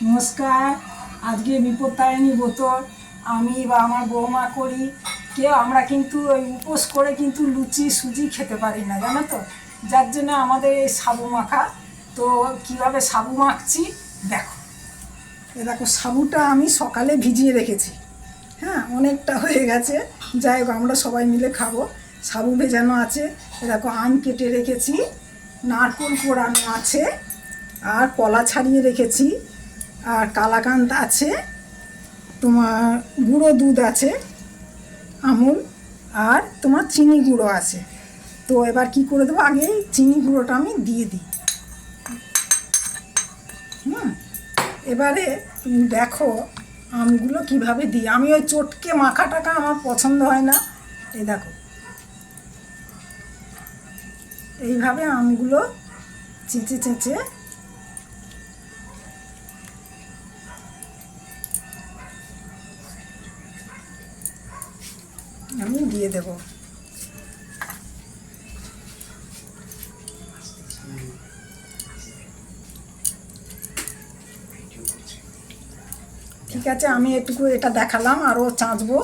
নমস্কার। আজকে বিপত্তারিণী ব্রত আমি বা আমার বৌমা করি। কেউ আমরা কিন্তু ওই উপোস করে কিন্তু লুচি সুজি খেতে পারি না, জানো তো। যার জন্য আমাদের এই সাবু মাখা। তো কীভাবে সাবু মাখছি দেখো। দেখো, সাবুটা আমি সকালে ভিজিয়ে রেখেছি। হ্যাঁ, অনেকটা হয়ে গেছে। যাই হোক, আমরা সবাই মিলে খাবো। সাবু ভেজানো আছে। দেখো, আম কেটে রেখেছি, নারকেল কোড়ানো আছে, আর কলা ছাড়িয়ে রেখেছি, আর কালাকান্দ আছে, তোমার গুঁড়ো দুধ আছে আমুল, আর তোমার চিনি গুঁড়ো আছে। তো এবার কি করে দেবো, আগে চিনি গুঁড়োটা আমি দিয়ে দিই। এবারে তুমি দেখো আমগুলো কিভাবে দিই। আমি ওই চটকে মাখা টাকা আমার পছন্দ হয় না। এই দেখো, এইভাবে আমগুলো চেঁচে চেঁচে আমি দিয়ে দেব। ঠিক আছে, আমি একটু এটা দেখালাম, আরও চাঁচবো।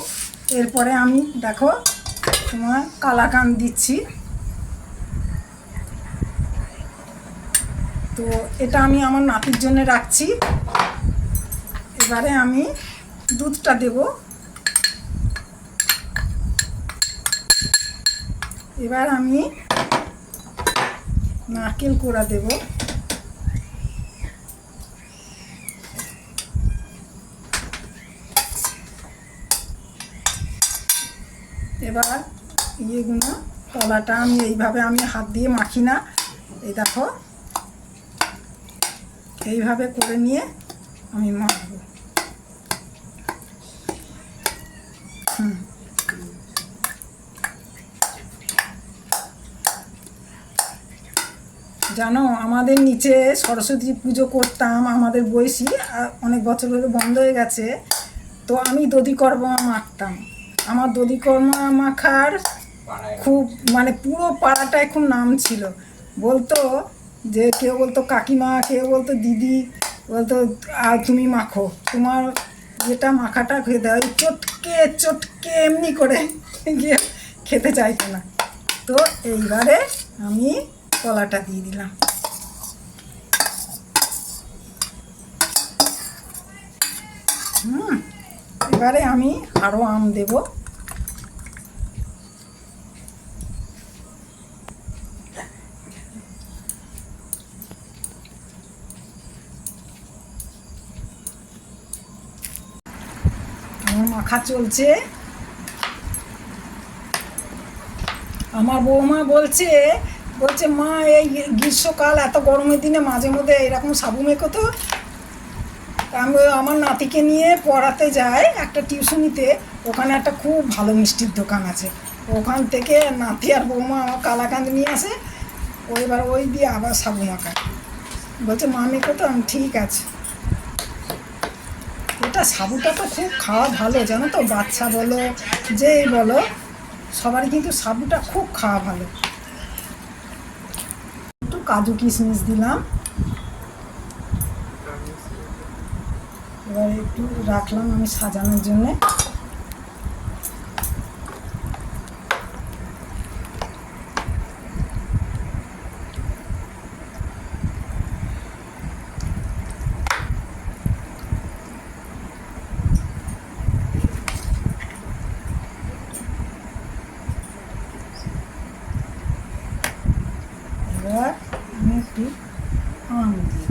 এরপরে আমি দেখো তোমার কালাকান্দ দিচ্ছি। তো এটা আমি আমার নাতির জন্য রাখছি। এবারে আমি দুধটা দেব। এবার আমি নারকেল কোড়া দেব। এবার ইয়েগুলো, কলাটা আমি এইভাবে আমি হাত দিয়ে মাখি না, এই দেখো এইভাবে করে নিয়ে আমি মাখবো। জানো, আমাদের নিচে সরস্বতী পুজো করতাম, আমাদের বয়সী অনেক বছর ধরে বন্ধ হয়ে গেছে। তো আমি দধিকর্মা মাখতাম। আমার দধিকর্মা মাখার খুব মানে পুরো পাড়াটায় খুব নাম ছিল। বলতো যে, কেউ বলতো কাকিমা, কেউ বলতো দিদি, বলতো আর তুমি মাখো, তোমার যেটা মাখাটা খেতে হয় চটকে চটকে এমনি করে গিয়ে খেতে চাইতো না। তো এইবারে আমি কলাটা দিয়ে দিলাম। এবারে আমি আরও আম দেব। আমার মাখা চলছে। আমার বৌমা বলছে মা, এই গ্রীষ্মকাল এত গরমের দিনে মাঝে মধ্যে এরকম সাবু মেখো তো। আমি আমার নাতিকে নিয়ে পড়াতে যাই একটা টিউশনিতে। ওখানে একটা খুব ভালো মিষ্টির দোকান আছে। ওখান থেকে নাতি আর বৌমা আমার কালাকান্দ নিয়ে আসে। এবার ওই দিয়ে আবার সাবু মাখা বলছে, মা মেখো তো। আমি ঠিক আছে। এটা সাবুটা তো খুব খাওয়া ভালো, জানো তো। বাচ্চা বলো, যেই বলো, সবারই কিন্তু সাবুটা খুব খাওয়া ভালো। একটু কাজু কিশমিশ দিলাম। এবার একটু রাখলাম আমি সাজানোর জন্যে। এবার আমি একটু আম দিই।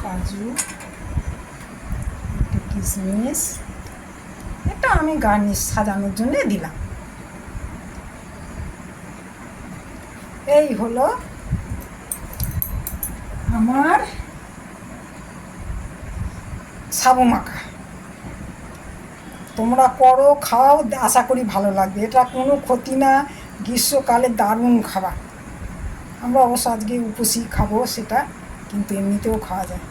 কাজু, একটু কিশমিশ, এটা আমি গার্নিশ সাজানোর জন্য দিলাম। এই হলো আমার সাবু মাখা। তোমরা করো, খাও, আশা করি ভালো লাগবে। এটা কোনো ক্ষতি না, গ্রীষ্মকালে দারুণ খাবার। আমরা অবশ্য আজকে উপসী খাবো সেটা, কিন্তু এমনিতেও খাওয়া যায়।